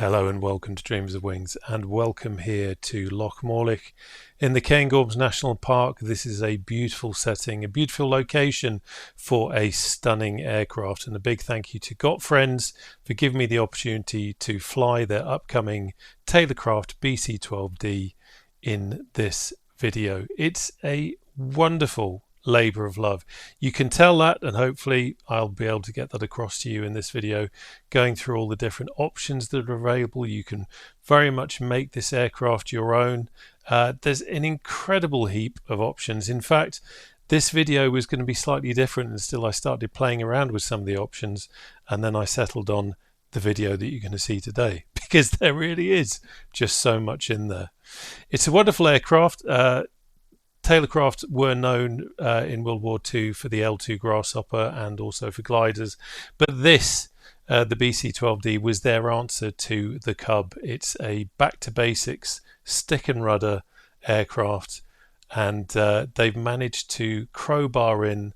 Hello and welcome to Dreams of Wings, and welcome here to Loch Morlich in the Cairngorms National Park. This is a beautiful setting, a beautiful location for a stunning aircraft, and a big thank you to Got Friends for giving me the opportunity to fly their upcoming Taylorcraft BC-12D in this video. It's a wonderful labour of love. You can tell that, and hopefully I'll be able to get that across to you in this video, going through all the different options that are available. You can very much make this aircraft your own. There's an incredible heap of options. In fact, this video was going to be slightly different until I started playing around with some of the options, and then I settled on the video that you're going to see today, because there really is just so much in there. It's a wonderful aircraft. Taylorcraft were known in World War II for the L2 Grasshopper and also for gliders, but this, the BC-12D, was their answer to the Cub. It's a back to basics stick and rudder aircraft, and they've managed to crowbar in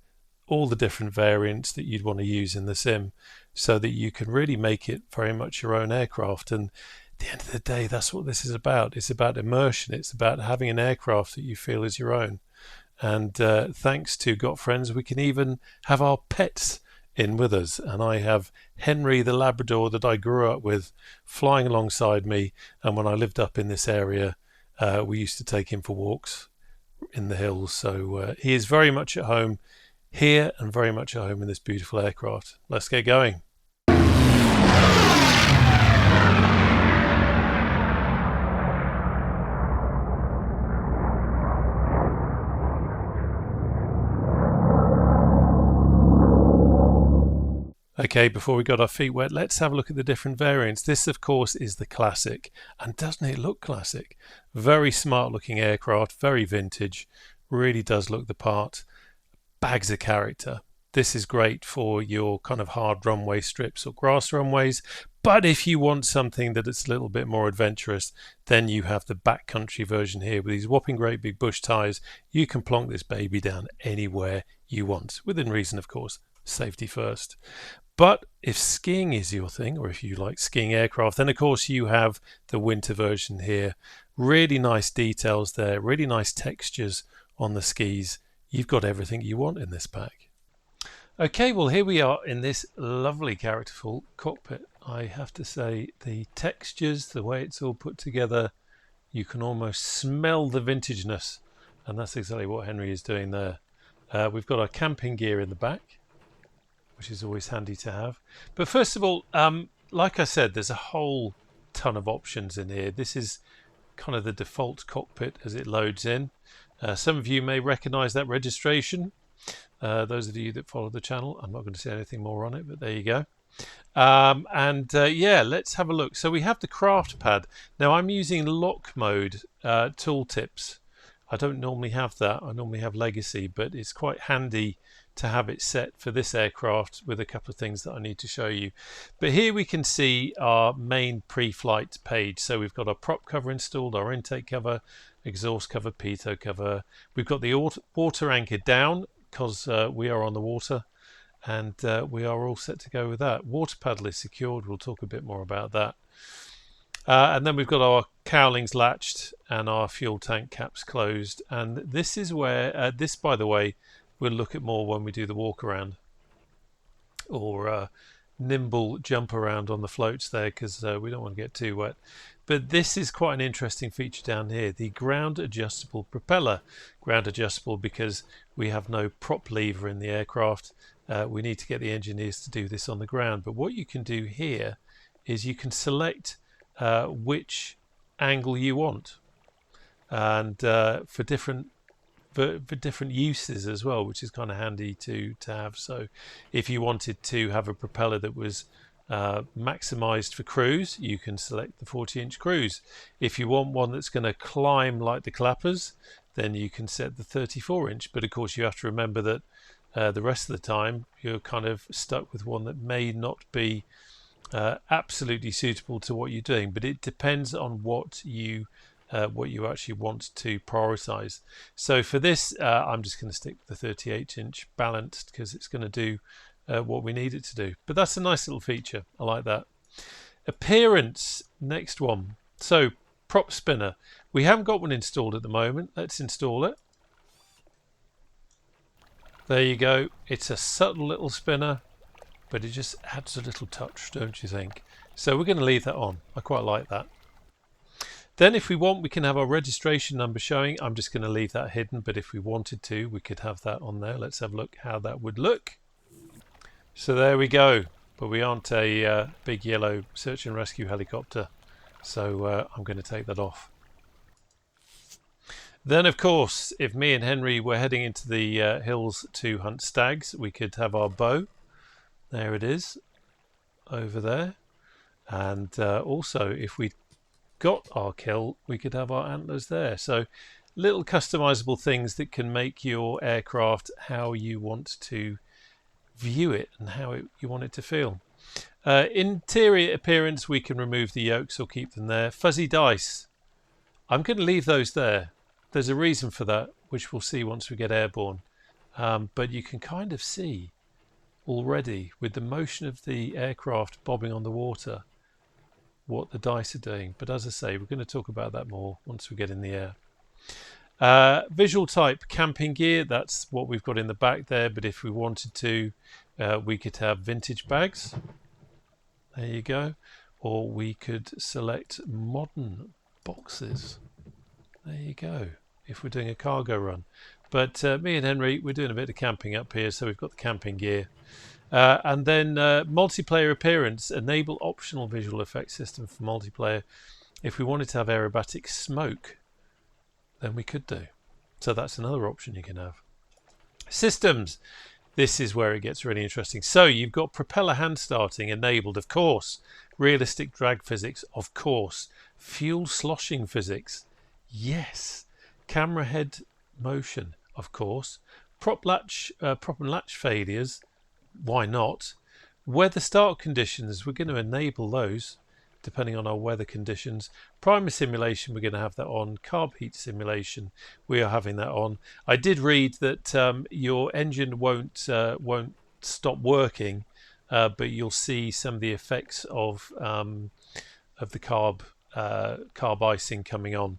all the different variants that you'd want to use in the sim so that you can really make it very much your own aircraft. And at the end of the day, that's what this is about. It's about immersion. It's about having an aircraft that you feel is your own. And thanks to Got Friends, we can even have our pets in with us. And I have Henry the Labrador that I grew up with flying alongside me. And when I lived up in this area, we used to take him for walks in the hills. So he is very much at home here and very much at home in this beautiful aircraft. Let's get going. Okay, before we got our feet wet, let's have a look at the different variants. This, of course, is the classic. And doesn't it look classic? Very smart looking aircraft, very vintage, really does look the part. Bags of character. This is great for your kind of hard runway strips or grass runways. But if you want something that is a little bit more adventurous, then you have the backcountry version here with these whopping great big bush tyres. You can plonk this baby down anywhere you want, within reason, of course, safety first. But if skiing is your thing, or if you like skiing aircraft, then of course you have the winter version here. Really nice details there, really nice textures on the skis. You've got everything you want in this pack. Okay, well here we are in this lovely characterful cockpit. I have to say the textures, the way it's all put together, you can almost smell the vintageness, and that's exactly what Henry is doing there. We've got our camping gear in the back, which is always handy to have. But first of all, like I said, there's a whole ton of options in here. This is kind of the default cockpit as it loads in. Some of you may recognize that registration. Those of you that follow the channel, I'm not going to say anything more on it, but there you go. Yeah, let's have a look. So we have the craft pad. Now I'm using lock mode tooltips. I don't normally have that. I normally have legacy, but it's quite handy to have it set for this aircraft with a couple of things that I need to show you. But here we can see our main pre-flight page. So we've got our prop cover installed, our intake cover, exhaust cover, pitot cover. We've got the water anchor down because we are on the water, and we are all set to go with that. Water paddle is secured. We'll talk a bit more about that. And then we've got our cowlings latched and our fuel tank caps closed. And this is where, this by the way, we'll look at more when we do the walk around or nimble jump around on the floats there, because we don't want to get too wet. But this is quite an interesting feature down here, the ground adjustable propeller. Ground adjustable because we have no prop lever in the aircraft. We need to get the engineers to do this on the ground. But what you can do here is you can select which angle you want, and for different uses as well, which is kind of handy to have. So if you wanted to have a propeller that was maximized for cruise, you can select the 40-inch cruise. If you want one that's going to climb like the clappers, then you can set the 34-inch. But of course you have to remember that the rest of the time you're kind of stuck with one that may not be absolutely suitable to what you're doing. But it depends on what you actually want to prioritize. So for this, I'm just going to stick with the 38-inch balanced because it's going to do what we need it to do. But that's a nice little feature. I like that. Appearance next one. So prop spinner. We haven't got one installed at the moment. Let's install it. There you go. It's a subtle little spinner, but it just adds a little touch, don't you think? So we're going to leave that on. I quite like that. Then if we want, we can have our registration number showing. I'm just going to leave that hidden, but if we wanted to, we could have that on there. Let's have a look how that would look. So there we go. But we aren't a big yellow search and rescue helicopter. So I'm going to take that off. Then, of course, if me and Henry were heading into the hills to hunt stags, we could have our bow. There it is, over there. And also, if we got our kill, we could have our antlers there. So little customizable things that can make your aircraft how you want to view it and how you want it to feel. Interior appearance, we can remove the yokes or keep them there. Fuzzy dice, I'm going to leave those there. There's a reason for that, which we'll see once we get airborne. But you can kind of see already with the motion of the aircraft bobbing on the water what the dice are doing. But as I say, we're going to talk about that more once we get in the air. Visual type, camping gear, that's what we've got in the back there. But if we wanted to, we could have vintage bags. There you go. Or we could select modern boxes. There you go, if we're doing a cargo run. But me and Henry, we're doing a bit of camping up here, so we've got the camping gear. And then multiplayer appearance, enable optional visual effects system for multiplayer. If we wanted to have aerobatic smoke, then we could do. So that's another option you can have. Systems. This is where it gets really interesting. So you've got propeller hand starting enabled, of course. Realistic drag physics, of course. Fuel sloshing physics, yes. Camera head motion, of course. Prop and latch failures, why not? Weather start conditions, we're going to enable those depending on our weather conditions. Primer simulation, we're going to have that on. Carb heat simulation, we are having that on. I did read that your engine won't stop working, but you'll see some of the effects of the carb icing coming on.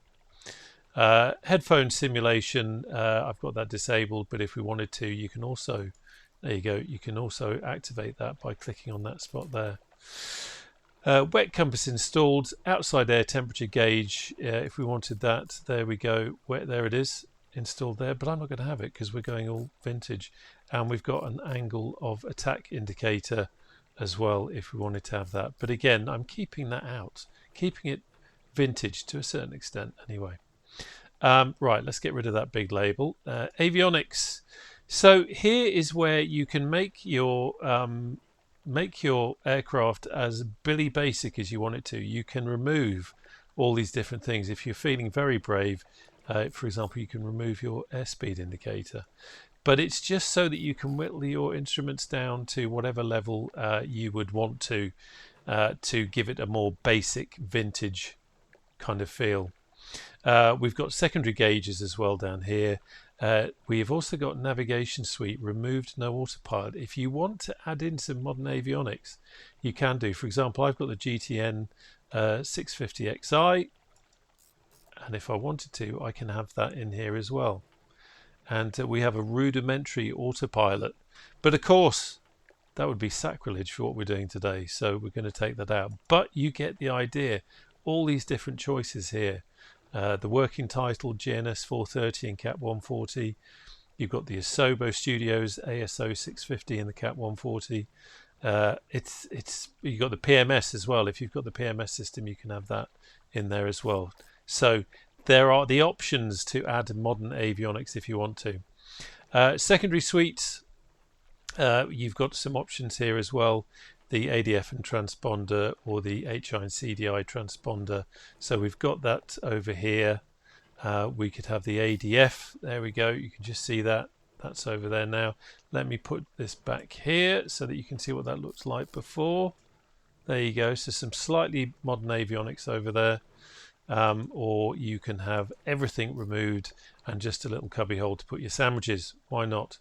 Headphone simulation, I've got that disabled, but if we wanted to, you can also, there you go, you can also activate that by clicking on that spot there. Wet compass installed, outside air temperature gauge, if we wanted that, there we go, there it is, installed there, but I'm not going to have it because we're going all vintage. And we've got an angle of attack indicator as well if we wanted to have that. But again, I'm keeping that out, keeping it vintage to a certain extent anyway. Right, let's get rid of that big label. Avionics. So here is where you can make your aircraft as Billy Basic as you want it to. You can remove all these different things. If you're feeling very brave, for example, you can remove your airspeed indicator. But it's just so that you can whittle your instruments down to whatever level you would want to give it a more basic vintage kind of feel. We've got secondary gauges as well down here. We have also got navigation suite, removed no autopilot. If you want to add in some modern avionics, you can do. For example, I've got the GTN 650XI, and if I wanted to, I can have that in here as well. And we have a rudimentary autopilot. But of course, that would be sacrilege for what we're doing today, so we're going to take that out. But you get the idea. All these different choices here. The working title GNS 430 and Cat 140. You've got the Asobo Studios ASO 650 and the Cat 140. You've got the PMS as well. If you've got the PMS system, you can have that in there as well. So there are the options to add modern avionics if you want to. Secondary suites, you've got some options here as well. The ADF and transponder or the HI and CDI transponder. So we've got that over here. We could have the ADF. There we go. You can just see that. That's over there now. Let me put this back here so that you can see what that looks like before. There you go. So some slightly modern avionics over there. or you can have everything removed and just a little cubby hole to put your sandwiches. Why not?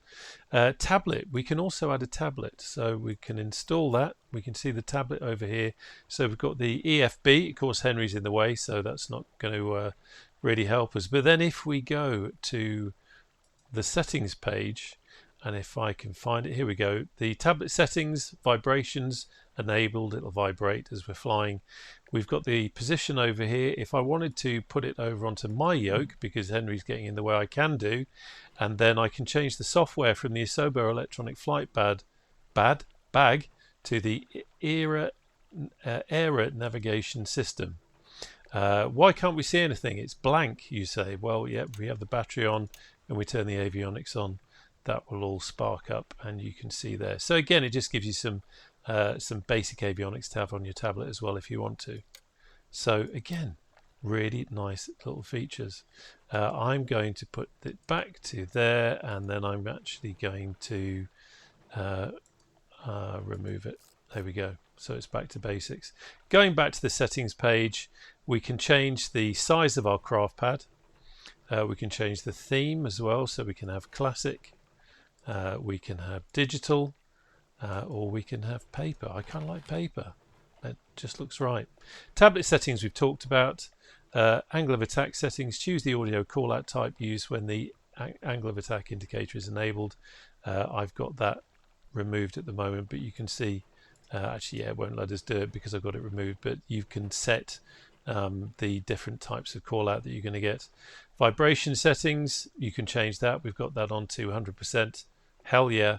Tablet, we can also add a tablet, so we can install that. We can see the tablet over here. So we've got the EFB. Of course, Henry's in the way, so that's not going to really help us. But then if we go to the settings page, and if I can find it, here we go, the tablet settings, vibrations enabled, it'll vibrate as we're flying. We've got the position over here. If I wanted to put it over onto my yoke, because Henry's getting in the way, I can do, and then I can change the software from the Asobo electronic flight bag to the ERA navigation system. Why can't we see anything? It's blank, you say. Well, yeah, we have the battery on and we turn the avionics on. That will all spark up and you can see there. So again, it just gives you some basic avionics to have on your tablet as well if you want to. So again, really nice little features. I'm going to put it back to there, and then I'm actually going to remove it. There we go. So it's back to basics. Going back to the settings page, we can change the size of our craft pad. We can change the theme as well, so we can have classic, we can have digital, or we can have paper. I kind of like paper. It just looks right. Tablet settings we've talked about. Angle of attack settings. Choose the audio call out type used when the angle of attack indicator is enabled. I've got that removed at the moment, but you can see actually, yeah, it won't let us do it because I've got it removed, but you can set the different types of call out that you're going to get. Vibration settings, you can change that. We've got that on to 100%. Hell yeah.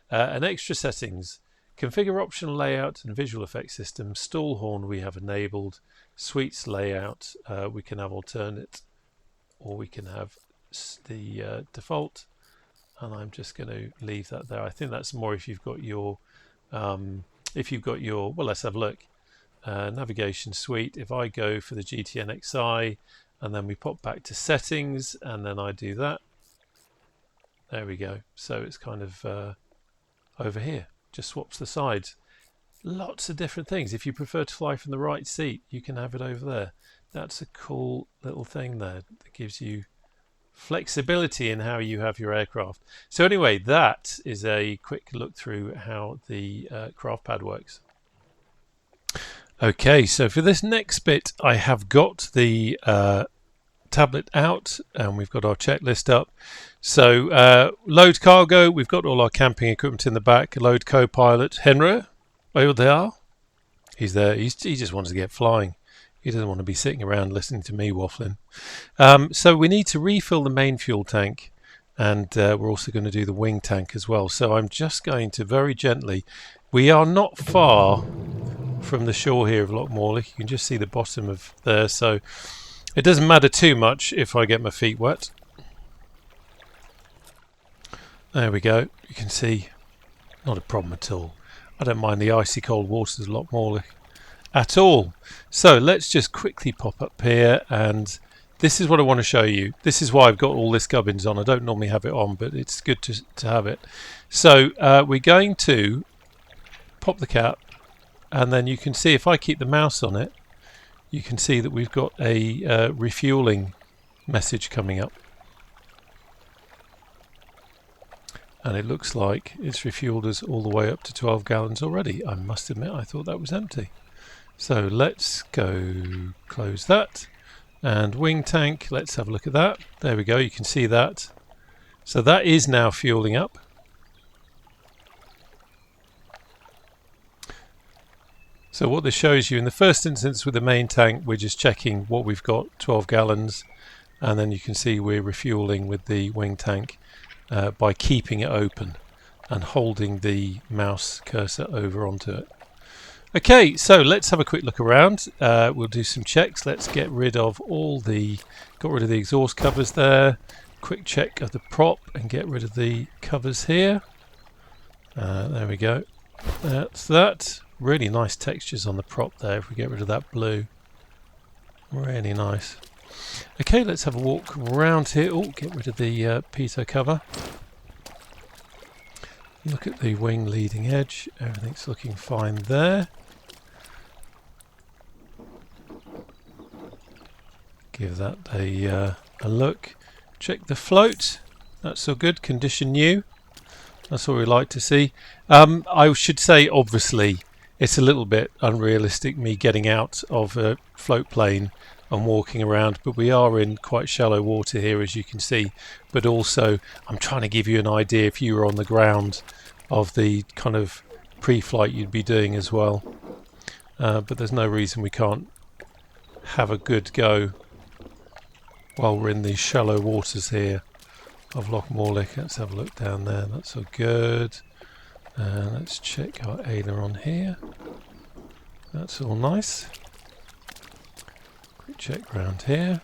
And extra settings, configure optional layout and visual effects system. Stall horn we have enabled. Suites layout, we can have alternate, or we can have the default, and I'm just going to leave that there. I think that's more if you've got your well, let's have a look. Navigation suite. If I go for the GTN XI and then we pop back to settings and then I do that, there we go. So it's kind of over here, just swaps the sides. Lots of different things. If you prefer to fly from the right seat, you can have it over there. That's a cool little thing there that gives you flexibility in how you have your aircraft. So anyway, that is a quick look through how the craft pad works. Okay, so for this next bit, I have got the tablet out and we've got our checklist up. So load cargo, we've got all our camping equipment in the back. Load co-pilot, Henry. Oh, they are. He's there. He just wants to get flying. He doesn't want to be sitting around listening to me waffling. So we need to refill the main fuel tank, and we're also going to do the wing tank as well. So I'm just going to very gently. We are not far from the shore here of Loch Morlich. You can just see the bottom of there, so it doesn't matter too much if I get my feet wet. There we go. You can see, not a problem at all. I don't mind the icy cold waters of Loch Morlich at all. So let's just quickly pop up here, and this is what I want to show you. This is why I've got all this gubbins on. I don't normally have it on, but it's good to have it. So we're going to pop the cap, and then you can see if I keep the mouse on it, you can see that we've got a refueling message coming up. And it looks like it's refueled us all the way up to 12 gallons already. I must admit, I thought that was empty. So let's go close that. And wing tank, let's have a look at that. There we go, you can see that. So that is now fueling up. So what this shows you, in the first instance with the main tank, we're just checking what we've got, 12 gallons. And then you can see we're refueling with the wing tank. By keeping it open and holding the mouse cursor over onto it. Okay, so let's have a quick look around. We'll do some checks. Let's get rid of the exhaust covers there. Quick check of the prop and get rid of the covers here. There we go. That's that. Really nice textures on the prop there if we get rid of that blue. Really nice. Okay, let's have a walk around here. Oh, get rid of the pitot cover. Look at the wing leading edge. Everything's looking fine there. Give that a look. Check the float. That's all good. Condition new. That's what we like to see. I should say, obviously, it's a little bit unrealistic me getting out of a float plane and walking around, but we are in quite shallow water here, as you can see. But also, I'm trying to give you an idea, if you were on the ground, of the kind of pre-flight you'd be doing as well. But there's no reason we can't have a good go while we're in these shallow waters here of Loch Morlich. Let's have a look down there. That's all good. Let's check our aileron here. That's all nice. Quick check round here.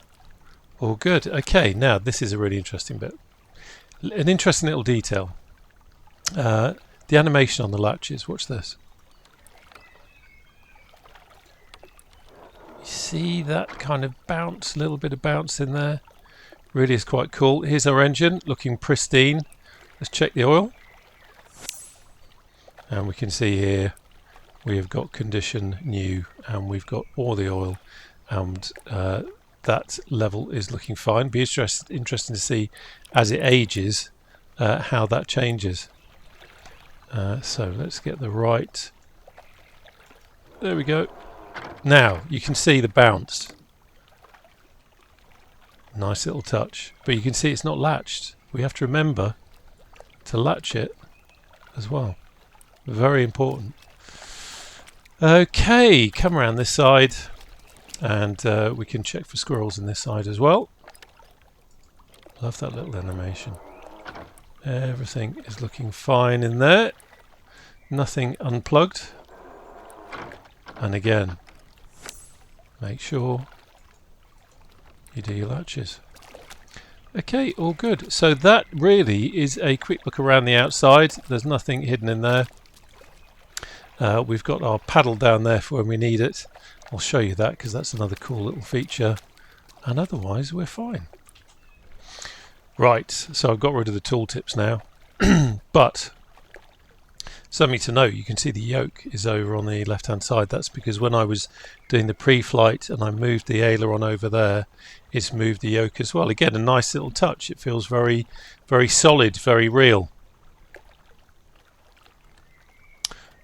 All good. Okay, now this is a really interesting bit. An interesting little detail. The animation on the latches. Watch this. You see that kind of bounce, a little bit of bounce in there. Really is quite cool. Here's our engine looking pristine. Let's check the oil. And we can see here we have got condition new and we've got all the oil, and that level is looking fine. Be interesting to see as it ages how that changes. So let's get the right. There we go. Now you can see the bounce. Nice little touch, but you can see it's not latched. We have to remember to latch it as well. Very important. Okay, come around this side, and we can check for squirrels in this side as well. Love that little animation. Everything is looking fine in there. Nothing unplugged. And again, make sure you do your latches. Okay, all good. So that really is a quick look around the outside. There's nothing hidden in there. We've got our paddle down there for when we need it. I'll show you that because that's another cool little feature. And otherwise we're fine. Right, so I've got rid of the tooltips now. But something to note, you can see the yoke is over on the left hand side. That's because when I was doing the pre-flight and I moved the aileron over there, it's moved the yoke as well. Again, a nice little touch. It feels very, very solid, very real.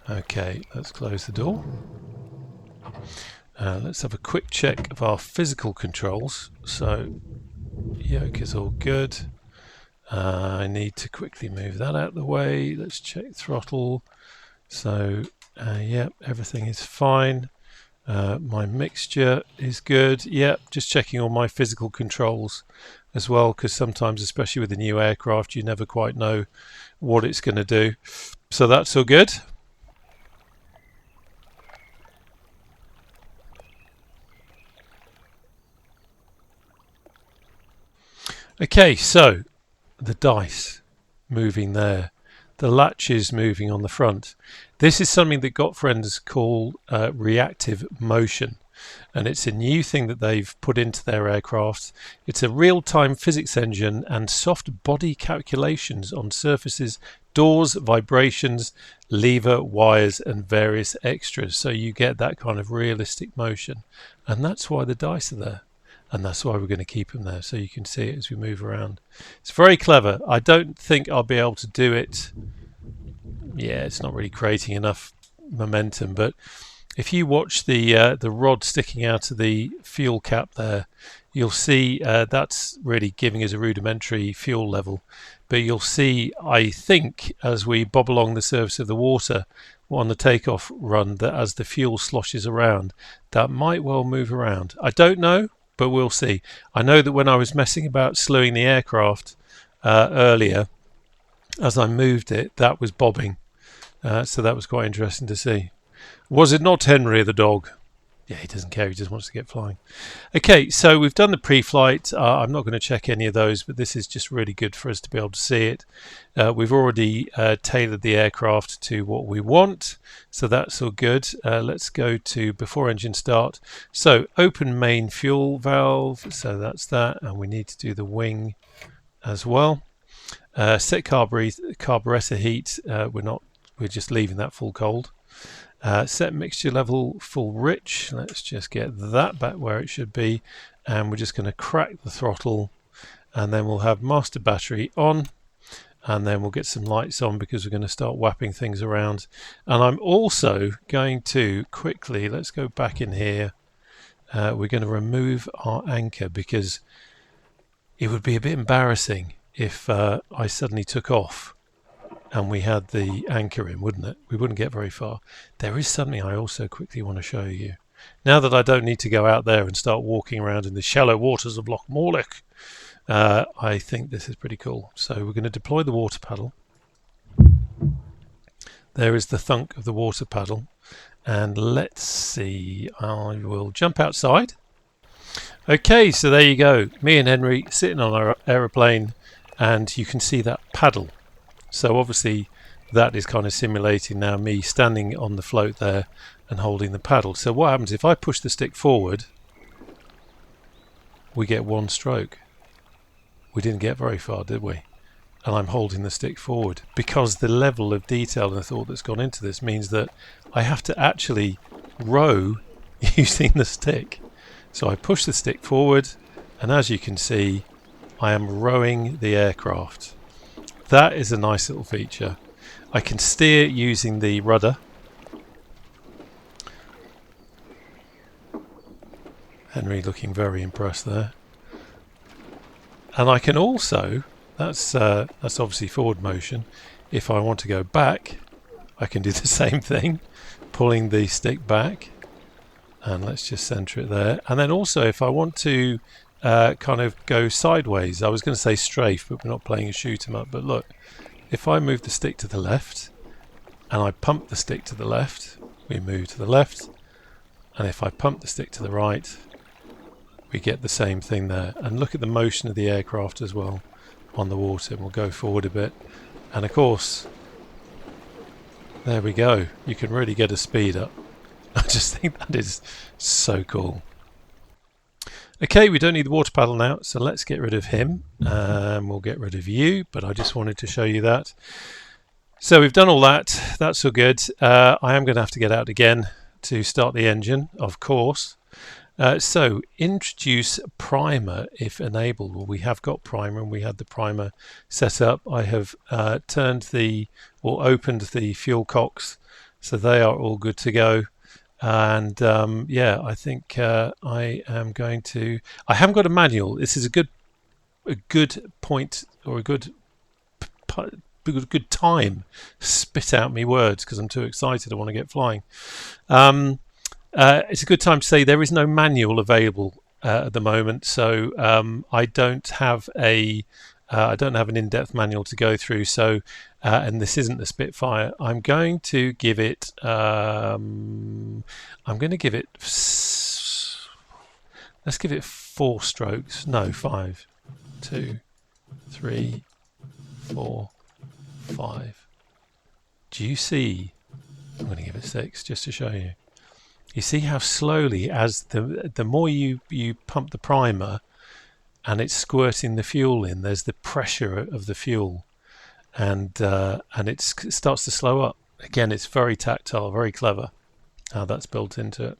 Okay, let's close the door. Let's have a quick check of our physical controls. So yoke is all good. I need to quickly move that out of the way. Let's check throttle. So yep, everything is fine. My mixture is good. Yep, just checking all my physical controls as well, because sometimes, especially with the new aircraft, you never quite know what it's going to do. So that's all good. Okay, so the dice moving there, the latches moving on the front. This is something that Got Friends call reactive motion, and it's a new thing that they've put into their aircraft. It's a real-time physics engine and soft body calculations on surfaces, doors, vibrations, lever, wires, and various extras. So you get that kind of realistic motion, and that's why the dice are there. And that's why we're going to keep them there, so you can see it as we move around. It's very clever. I don't think I'll be able to do it. Yeah, it's not really creating enough momentum, but if you watch the rod sticking out of the fuel cap there, you'll see that's really giving us a rudimentary fuel level. But you'll see, I think, as we bob along the surface of the water on the takeoff run, that as the fuel sloshes around, that might well move around. I don't know, but we'll see. I know that when I was messing about slewing the aircraft earlier, as I moved it, that was bobbing. So that was quite interesting to see. Was it not Henry the dog? Yeah, he doesn't care. He just wants to get flying. Okay, so we've done the pre-flight. I'm not going to check any of those, but this is just really good for us to be able to see it. We've already tailored the aircraft to what we want, so that's all good. Let's go to before engine start. So open main fuel valve, so that's that, and we need to do the wing as well. Set carburetor heat. We're just leaving that full cold. Set mixture level full rich. Let's just get that back where it should be, and we're just going to crack the throttle, and then we'll have master battery on, and then we'll get some lights on because we're going to start whapping things around. And I'm also going to quickly, let's go back in here, we're going to remove our anchor because it would be a bit embarrassing if I suddenly took off and we had the anchor in, wouldn't it? We wouldn't get very far. There is something I also quickly want to show you. Now that I don't need to go out there and start walking around in the shallow waters of Loch Morlich, I think this is pretty cool. So we're going to deploy the water paddle. There is the thunk of the water paddle. And let's see, I will jump outside. Okay, so there you go. Me and Henry sitting on our aeroplane, and you can see that paddle. So obviously that is kind of simulating now me standing on the float there and holding the paddle. So what happens if I push the stick forward? We get one stroke. We didn't get very far, did we? And I'm holding the stick forward because the level of detail and thought that's gone into this means that I have to actually row using the stick. So I push the stick forward, and as you can see, I am rowing the aircraft. That is a nice little feature. I can steer using the rudder. Henry looking very impressed there. And I can also, that's obviously forward motion. If I want to go back, I can do the same thing, pulling the stick back. And let's just center it there. And then also if I want to kind of go sideways, I was going to say strafe, but we're not playing a shoot 'em up. But look, if I move the stick to the left and I pump the stick to the left, we move to the left. And if I pump the stick to the right, we get the same thing there. And look at the motion of the aircraft as well on the water. And we'll go forward a bit. And of course, there we go. You can really get a speed up. I just think that is so cool. Okay, we don't need the water paddle now, so let's get rid of him. We'll get rid of you, but I just wanted to show you that. So we've done all that. That's all good. I am going to have to get out again to start the engine, of course. So introduce primer if enabled. Well, we have got primer and we had the primer set up. I have opened the fuel cocks, so they are all good to go. And yeah, I think I am going to. I haven't got a manual. This is a good point, or a good time. Spit out me words because I'm too excited. I want to get flying. It's a good time to say there is no manual available at the moment, so I don't have an in-depth manual to go through. So, and this isn't the Spitfire. I'm going to give it. Let's give it 4 strokes. No, 5. 2, 3, 4, 5. Do you see? I'm going to give it 6 just to show you. You see how slowly, as the more you pump the primer, and it's squirting the fuel in, there's the pressure of the fuel, and it starts to slow up. Again, it's very tactile, very clever how that's built into it.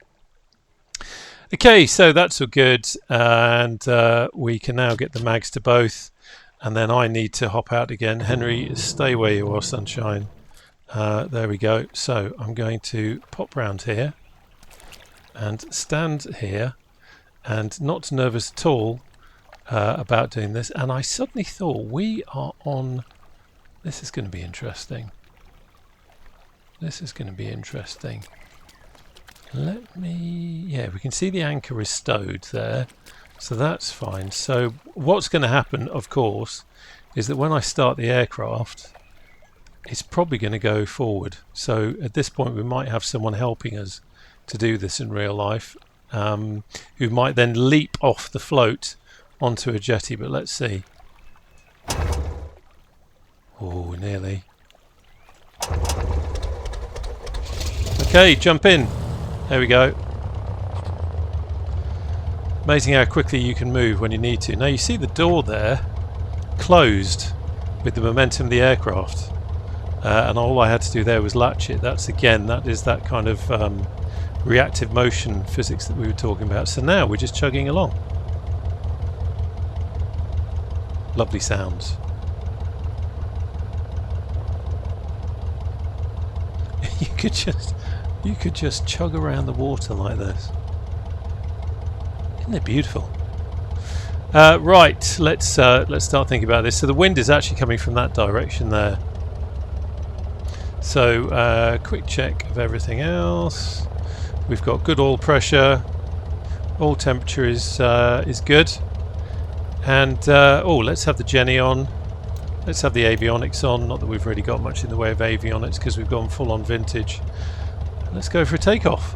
Okay, so that's all good, and we can now get the mags to both, and then I need to hop out again. Henry, stay where you are, sunshine. There we go. So I'm going to pop round here and stand here, and not nervous at all about doing this. And I suddenly thought, we are on. This is going to be interesting. This is going to be interesting. Let me. Yeah, we can see the anchor is stowed there, so that's fine. So what's going to happen, of course, is that when I start the aircraft, it's probably going to go forward. So at this point, we might have someone helping us to do this in real life, who might then leap off the float onto a jetty. But let's see. Oh, nearly. Okay, jump in. There we go. Amazing how quickly you can move when you need to. Now you see the door there closed with the momentum of the aircraft. and all I had to do there was latch it. That is that kind of reactive motion physics that we were talking about. So now we're just chugging along. Lovely sounds. you could just chug around the water like this. Isn't it beautiful? Right, let's start thinking about this. So the wind is actually coming from that direction there. So quick check of everything else. We've got good oil pressure. Oil temperature is good. And oh, let's have the Jenny on. Let's have the avionics on. Not that we've really got much in the way of avionics because we've gone full on vintage. Let's go for a takeoff.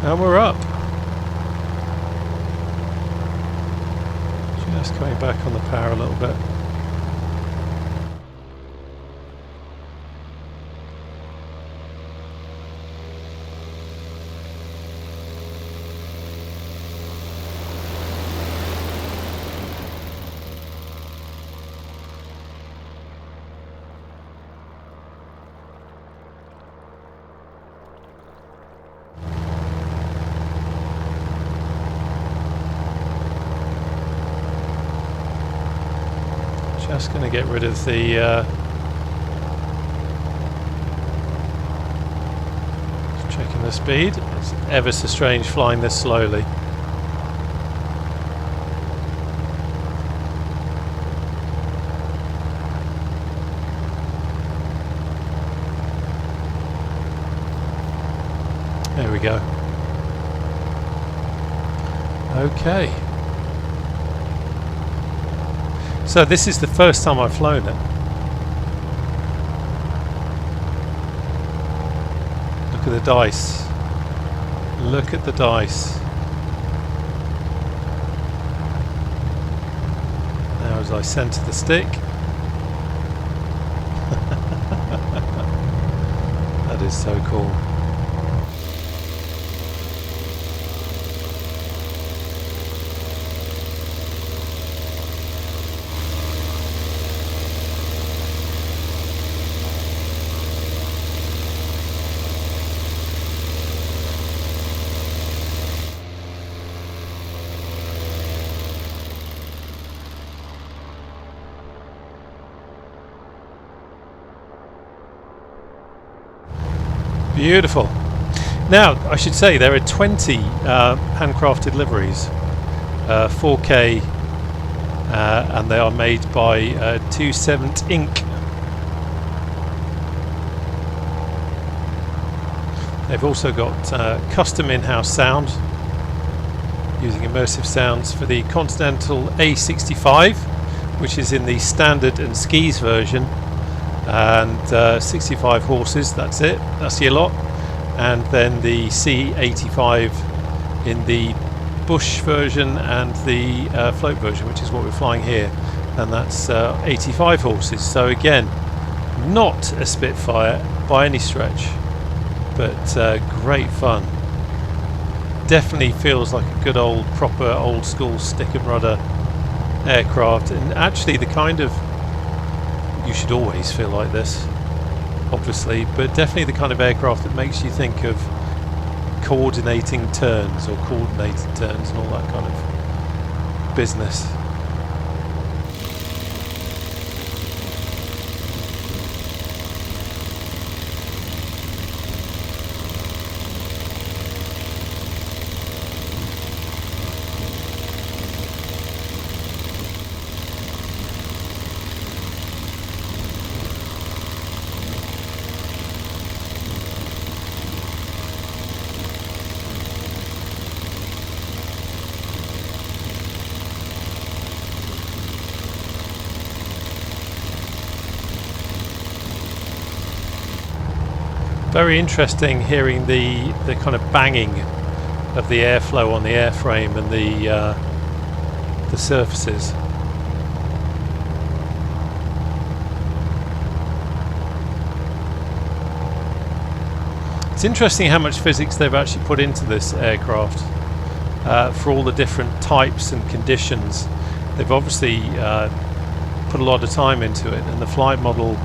And we're up. Just coming back on the power a little bit. Just going to get rid of the checking the speed. It's ever so strange flying this slowly. There we go. Okay. So this is the first time I've flown it. Look at the dice. Look at the dice. Now as I centre the stick. That is so cool. Beautiful. Now, I should say there are 20 handcrafted liveries, 4K, and they are made by 27 Inc. They've also got custom in-house sound, using immersive sounds for the Continental A65, which is in the standard and skis version. And 65 horses, that's it, that's your lot. And then the C85 in the bush version and the float version, which is what we're flying here, and that's 85 horses. So again, not a Spitfire by any stretch, but great fun. Definitely feels like a good old proper old school stick and rudder aircraft, and actually the kind of, you should always feel like this, obviously, but definitely the kind of aircraft that makes you think of coordinating turns or coordinated turns and all that kind of business. Very interesting hearing the kind of banging of the airflow on the airframe and the surfaces. It's interesting how much physics they've actually put into this aircraft for all the different types and conditions. They've obviously put a lot of time into it, and the flight model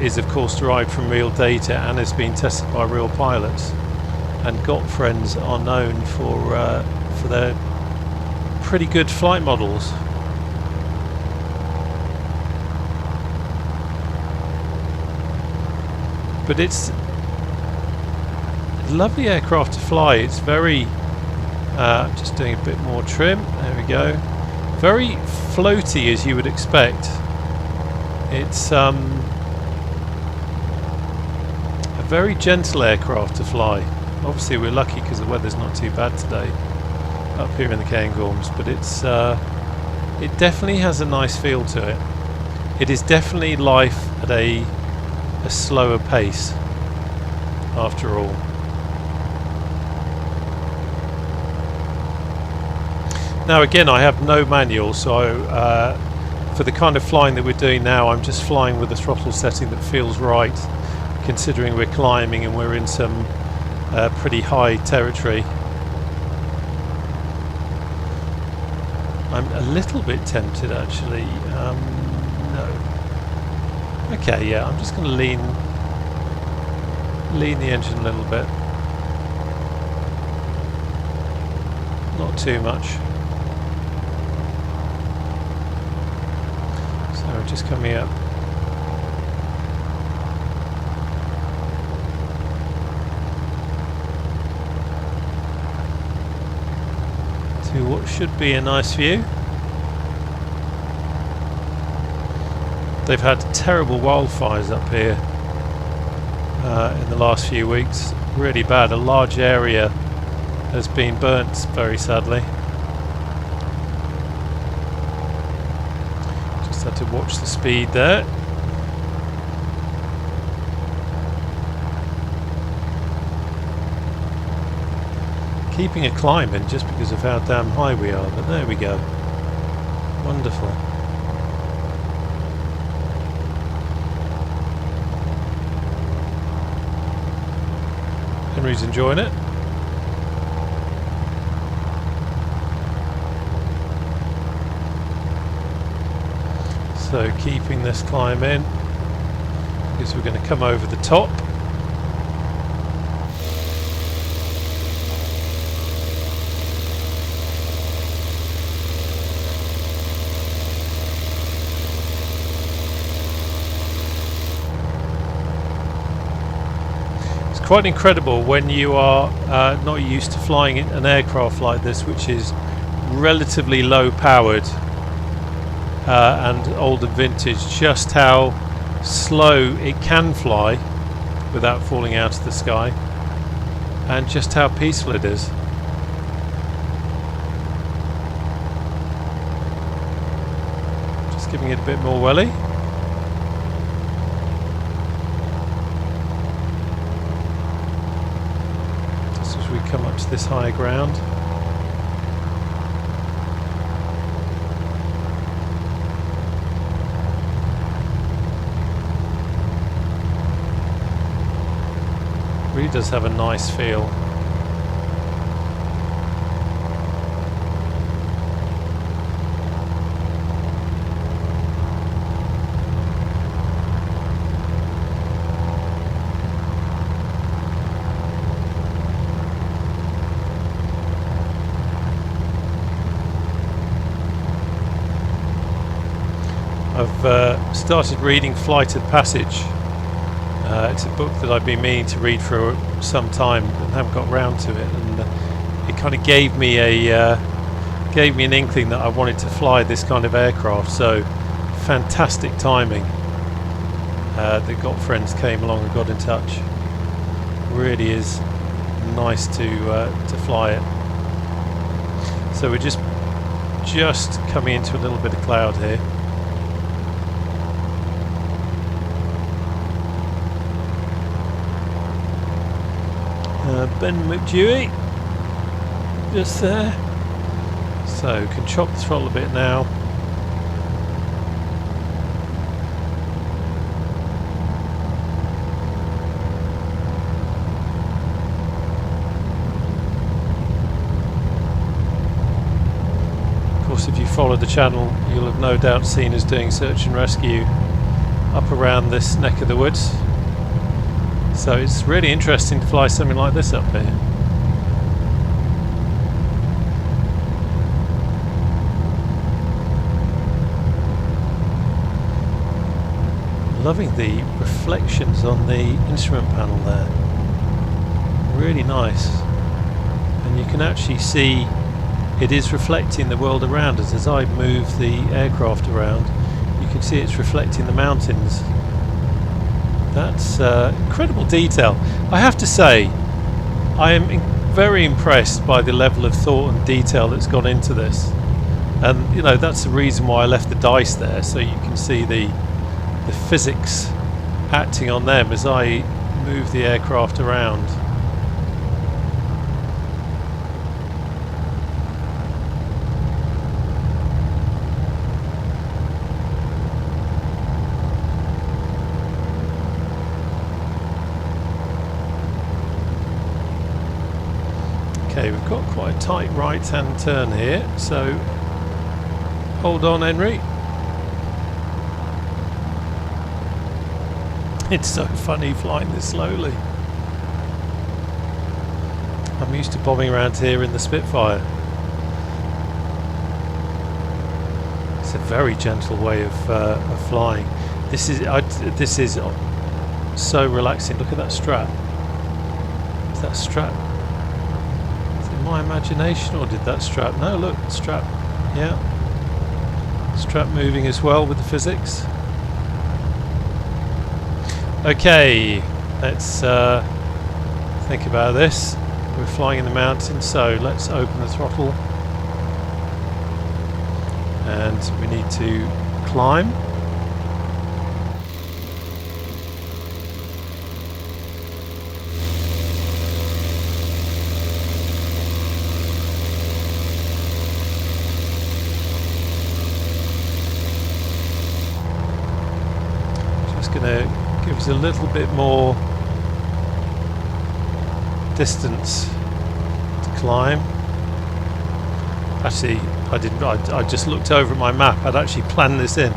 is of course derived from real data and has been tested by real pilots. And Got Friends are known for their pretty good flight models. But it's a lovely aircraft to fly. It's very just doing a bit more trim, there we go. Very floaty, as you would expect. It's a very gentle aircraft to fly. Obviously we're lucky because the weather's not too bad today up here in the Cairngorms, but it's it definitely has a nice feel to it. It is definitely life at a slower pace after all. Now again, I have no manual, so for the kind of flying that we're doing now, I'm just flying with a throttle setting that feels right, considering we're climbing and we're in some pretty high territory. I'm a little bit tempted actually. No. Okay, yeah, I'm just going to lean the engine a little bit. Not too much. So we're just coming up. To what should be a nice view. They've had terrible wildfires up here in the last few weeks. Really bad. A large area has been burnt, very sadly. Just had to watch the speed there. Keeping a climb in just because of how damn high we are, but there we go. Wonderful. Henry's enjoying it. So keeping this climb in because we're going to come over the top. Quite incredible when you are not used to flying an aircraft like this, which is relatively low powered and old and vintage, just how slow it can fly without falling out of the sky, and just how peaceful it is. Just giving it a bit more welly. Come up to this higher ground. Really does have a nice feel. I've started reading Flight of Passage. It's a book that I've been meaning to read for some time and haven't got round to it, and it kind of gave me an inkling that I wanted to fly this kind of aircraft. So fantastic timing that Got Friends came along and got in touch. Really is nice to fly it. So we're just coming into a little bit of cloud here. Ben McDewey just there, So can chop the throttle a bit now. Of course, if you follow the channel, you'll have no doubt seen us doing search and rescue up around this neck of the woods. So it's really interesting to fly something like this up here. Loving the reflections on the instrument panel there. Really nice. And you can actually see it is reflecting the world around us. As I move the aircraft around, you can see it's reflecting the mountains. That's incredible detail. I have to say, I am very impressed by the level of thought and detail that's gone into this. And you know, that's the reason why I left the dice there, so you can see the physics acting on them as I move the aircraft around. Okay, we've got quite a tight right-hand turn here, so hold on, Henry. It's so funny flying this slowly. I'm used to bombing around here in the Spitfire. It's a very gentle way of flying. This is so relaxing. Look at that strap. Is that strap? Is it my imagination, or did that strap? No, look, strap. Yeah, strap moving as well with the physics. Okay, let's think about this. We're flying in the mountains, so let's open the throttle. And we need to climb. Just gonna give us a little bit more distance to climb. Actually, I didn't. I just looked over at my map. I'd actually planned this in.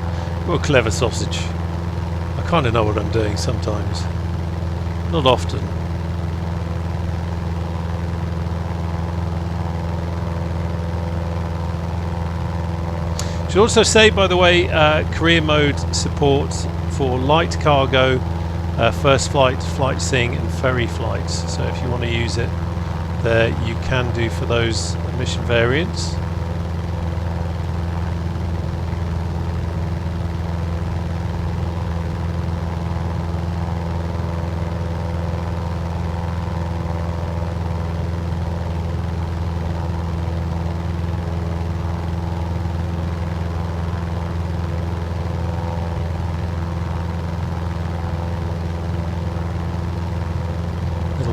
What a clever sausage. I kind of know what I'm doing sometimes. Not often. Should also say, by the way, career mode support for light cargo, first flight, flight sing and ferry flights. So if you want to use it there, you can do for those mission variants.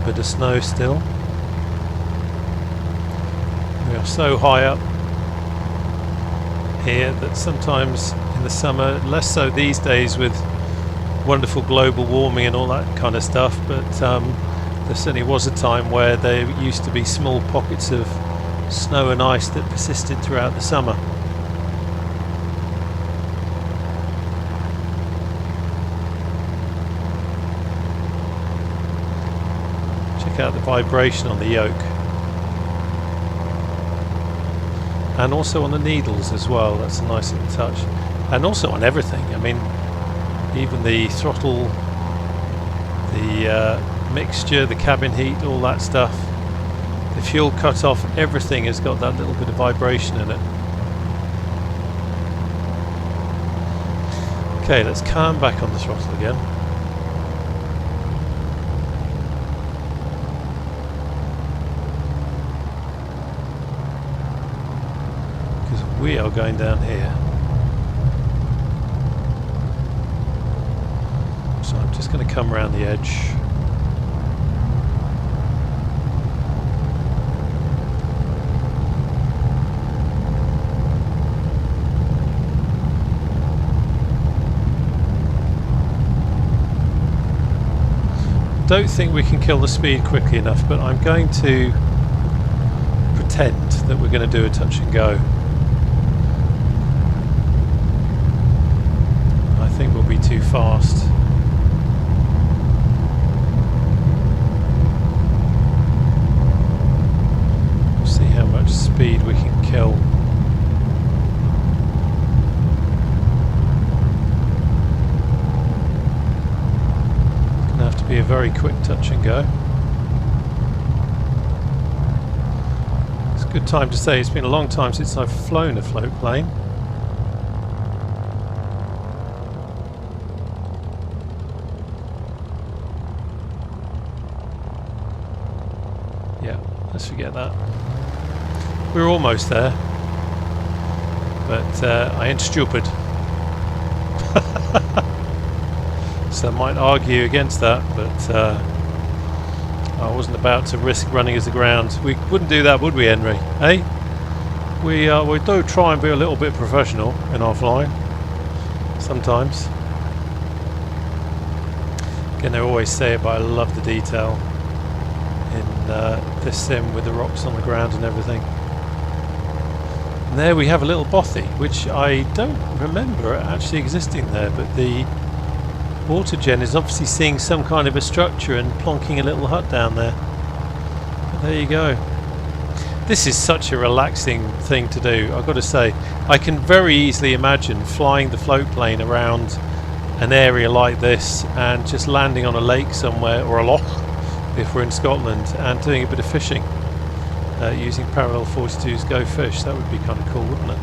Bit of snow still. We are so high up here that sometimes in the summer, less so these days with wonderful global warming and all that kind of stuff, but there certainly was a time where there used to be small pockets of snow and ice that persisted throughout the summer. Check out the vibration on the yoke, and also on the needles as well. That's a nice little touch, and also on everything. I mean, even the throttle, the mixture, the cabin heat, all that stuff, the fuel cut off, everything has got that little bit of vibration in it. Okay, let's calm back on the throttle again. We are going down here. So I'm just going to come around the edge. don't think we can kill the speed quickly enough, but I'm going to pretend that we're going to do a touch and go. I think we'll be too fast. See how much speed we can kill. Gonna have to be a very quick touch and go. It's a good time to say it's been a long time since I've flown a float plane. Yeah, let's forget that. We're almost there, but I ain't stupid. So I might argue against that, but I wasn't about to risk running as aground. We wouldn't do that, would we, Henry? Eh? We do try and be a little bit professional in our flying sometimes. Again, they always say it, but I love the detail in this sim with the rocks on the ground and everything. And there we have a little bothy, which I don't remember actually existing there, but the water gen is obviously seeing some kind of a structure and plonking a little hut down there. But there you go. This is such a relaxing thing to do, I've got to say. I can very easily imagine flying the float plane around an area like this and just landing on a lake somewhere, or a loch if we're in Scotland, and doing a bit of fishing. Using Parallel 42's Go Fish. That would be kind of cool, wouldn't it?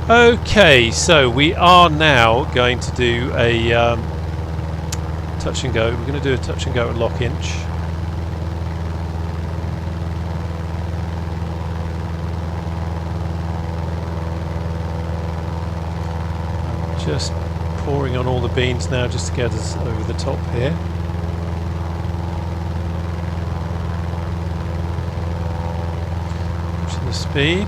Okay, so we are now going to do a touch and go. We're going to do a touch and go at Loch Inch. I'm just pouring on all the beans now just to get us over the top here. The speed.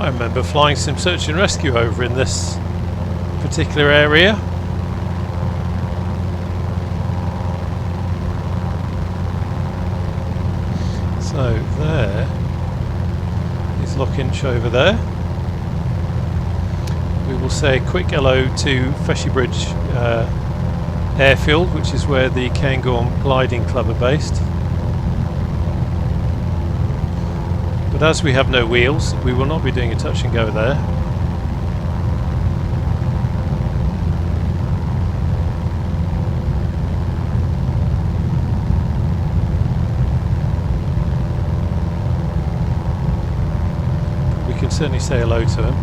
I remember flying some search and rescue over in this particular area. So there is Loch Inch over there. We will say a quick hello to Feshybridge Airfield, which is where the Cairngorms Gliding Club are based. But as we have no wheels, we will not be doing a touch and go there. We can certainly say hello to him.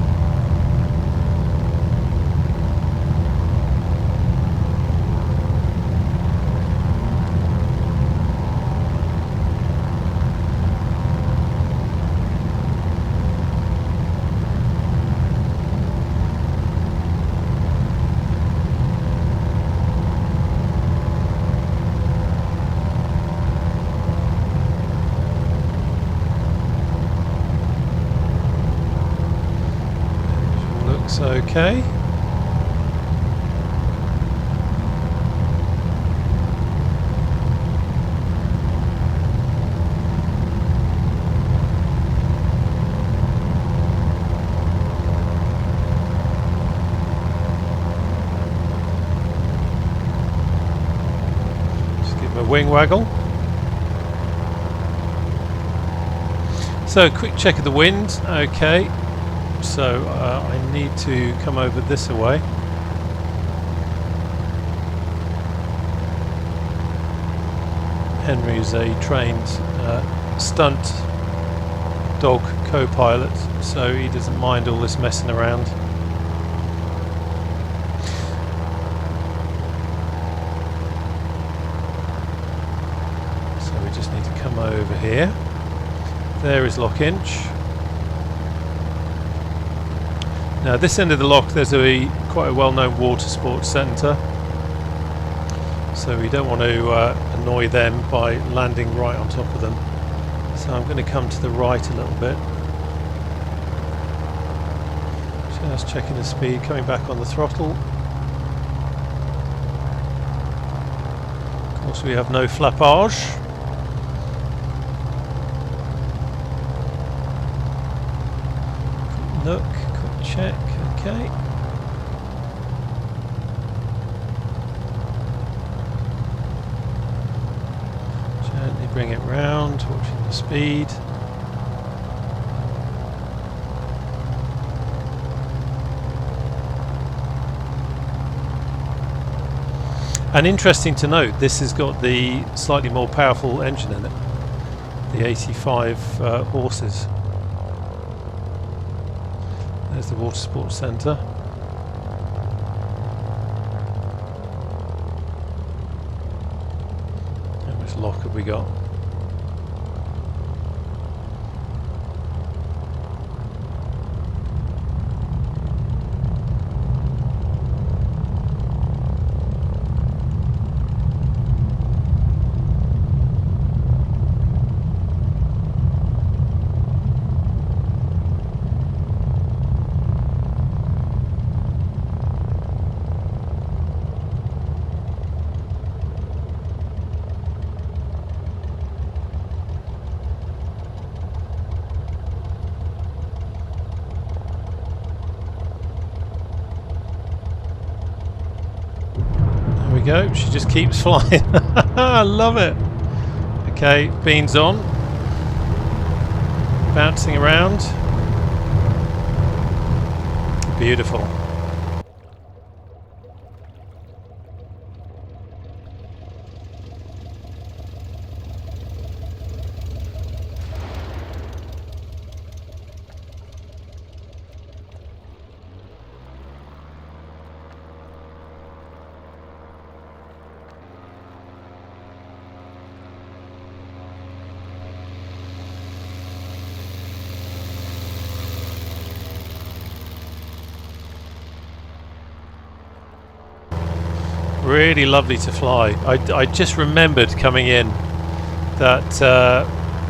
Okay. wing waggle. So a quick check of the wind. Okay, so I need to come over this way. Henry's a trained stunt dog co-pilot, so he doesn't mind all this messing around. So we just need to come over here. There is Loch Inch. Now this end of the loch there's quite a well-known water sports centre, so we don't want to annoy them by landing right on top of them. So I'm going to come to the right a little bit. Just checking the speed, coming back on the throttle. Of course we have no flappage. Quick look, quick check, okay. Gently bring it round, watching the speed. And interesting to note, this has got the slightly more powerful engine in it, the 85 horses. There's the Water Sports Centre. How much lock have we got? Go. She just keeps flying. I love it. Okay, beans on, bouncing around. Beautiful. Really lovely to fly. I just remembered coming in that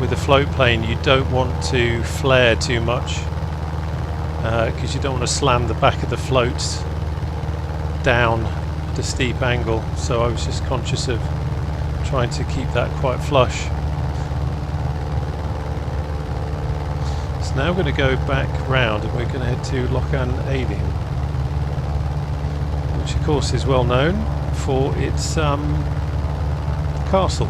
with a float plane you don't want to flare too much because you don't want to slam the back of the floats down at a steep angle, so I was just conscious of trying to keep that quite flush. So now we're going to go back round and we're going to head to Loch Alien, which of course is well known for its castle,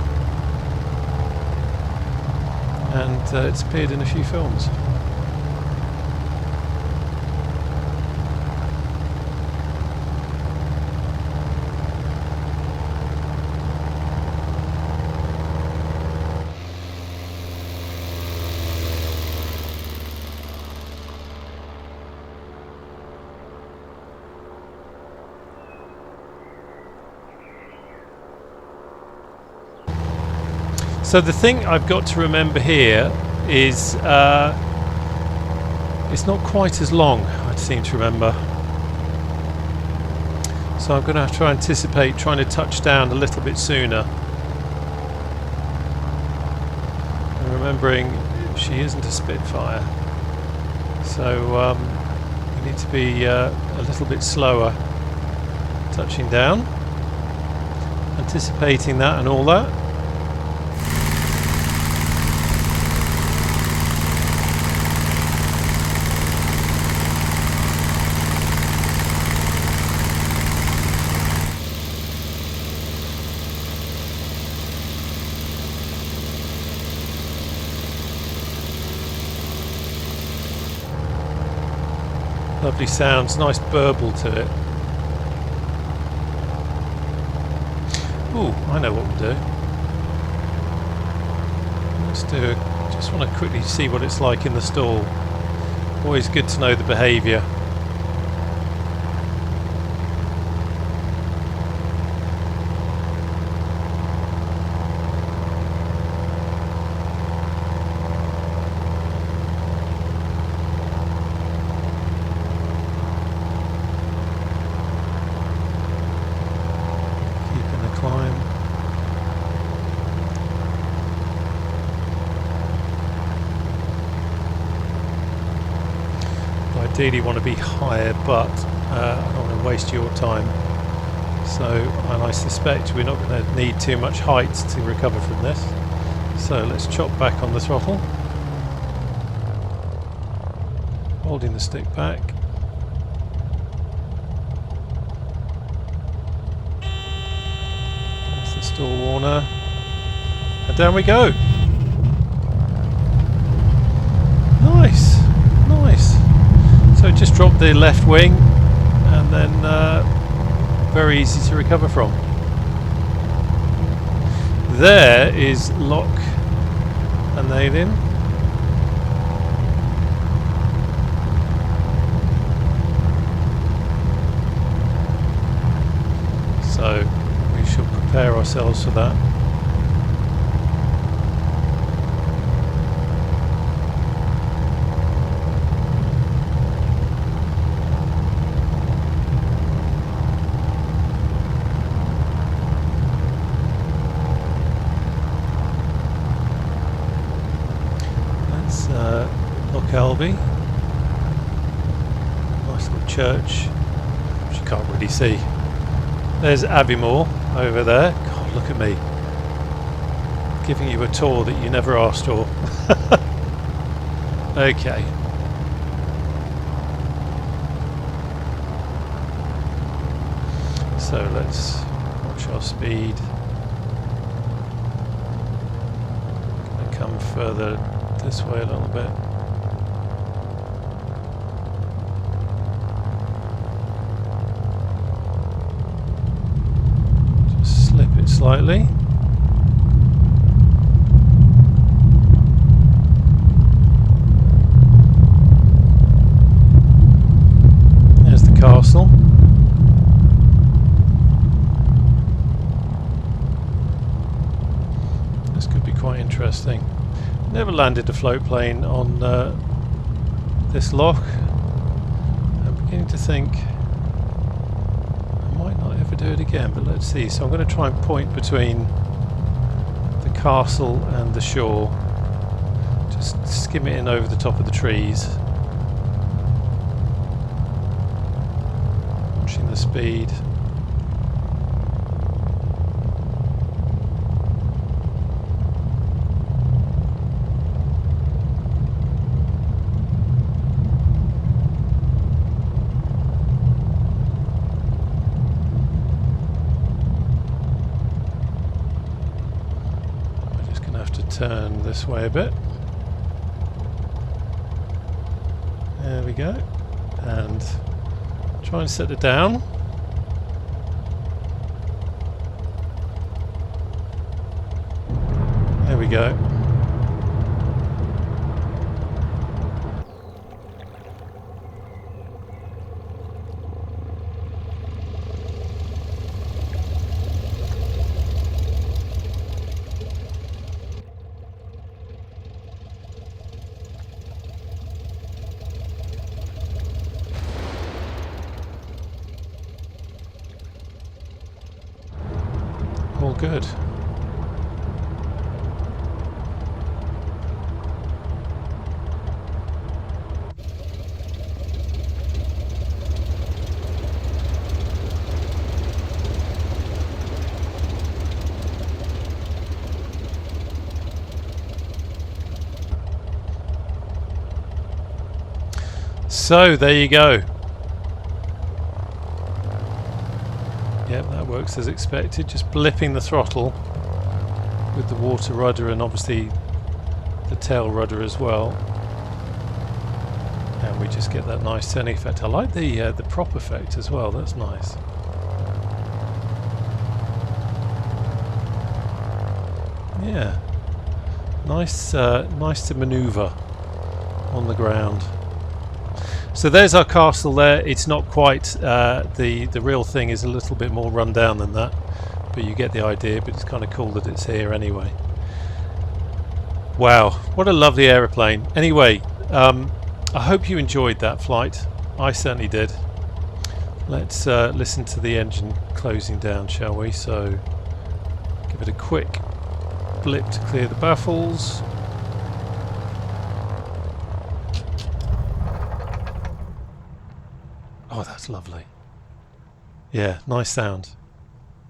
and it's appeared in a few films. So the thing I've got to remember here is it's not quite as long, I seem to remember. So I'm going to have to anticipate trying to touch down a little bit sooner. And remembering she isn't a Spitfire, so we need to be a little bit slower touching down, anticipating that and all that. Lovely sounds, nice burble to it. Ooh, I know what we'll do. Let's do it. Just want to quickly see what it's like in the stall. Always good to know the behaviour. Keeping the climb. Ideally want to be higher, but I don't want to waste your time. So, and I suspect we're not going to need too much height to recover from this. So let's chop back on the throttle. Holding the stick back. There's the stall warner. And down we go. Nice, nice. So just drop the left wing and then very easy to recover from. There is Loch Morlich. So we shall prepare ourselves for that. Nice little church, which you can't really see. There's Abbeymoor over there. God, look at me. Giving you a tour that you never asked for. Okay. So let's watch our speed. Gonna come further this way a little bit. Slightly. There's the castle. This could be quite interesting. Never landed a float plane on this loch. I'm beginning to think do it again, but let's see. So I'm going to try and point between the castle and the shore, just skim it in over the top of the trees, watching the speed. Turn this way a bit. There we go. And try and set it down. There we go. All good. So there you go. Yep, that works as expected. Just blipping the throttle with the water rudder and obviously the tail rudder as well. And we just get that nice turning effect. I like the prop effect as well. That's nice. Yeah, nice, nice to manoeuvre on the ground. So there's our castle there. It's not quite the real thing is a little bit more run down than that, but you get the idea. But it's kind of cool that it's here anyway. Wow, what a lovely aeroplane. Anyway, I hope you enjoyed that flight. I certainly did. Let's listen to the engine closing down, shall we? So give it a quick blip to clear the baffles. Oh, that's lovely. Yeah, nice sound.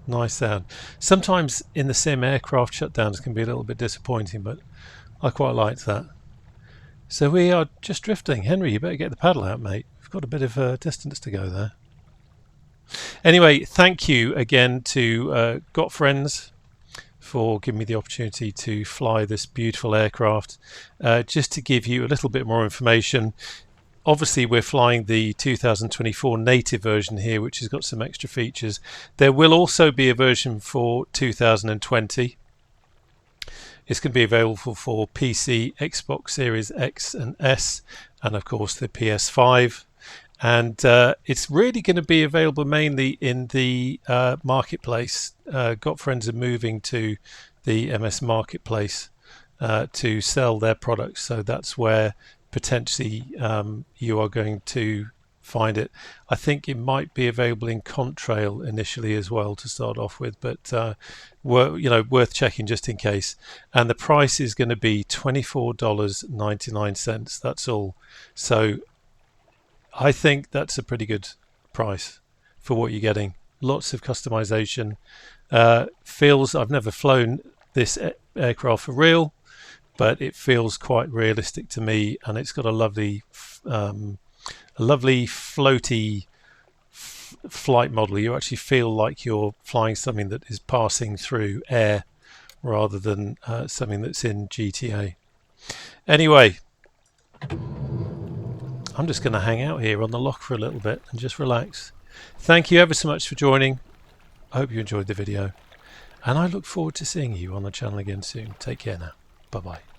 Nice sound. Sometimes in the sim, aircraft shutdowns can be a little bit disappointing, but I quite liked that. So we are just drifting. Henry, you better get the paddle out, mate. We've got a bit of distance to go there. Anyway, thank you again to Got Friends for giving me the opportunity to fly this beautiful aircraft. Just to give you a little bit more information, obviously we're flying the 2024 native version here, which has got some extra features. There will also be a version for 2020. It's going to be available for PC, Xbox Series X and S, and of course the PS5. And it's really going to be available mainly in the marketplace. Got Friends are moving to the MS marketplace to sell their products, so that's where potentially you are going to find it. I think it might be available in Contrail initially as well to start off with, but worth checking just in case. And the price is going to be $24.99. That's all. So I think that's a pretty good price for what you're getting. Lots of customization. Feels, I've never flown this aircraft for real, but it feels quite realistic to me, and it's got a lovely floaty flight model. You actually feel like you're flying something that is passing through air rather than something that's in GTA. Anyway, I'm just going to hang out here on the loch for a little bit and just relax. Thank you ever so much for joining. I hope you enjoyed the video, and I look forward to seeing you on the channel again soon. Take care now. Bye bye.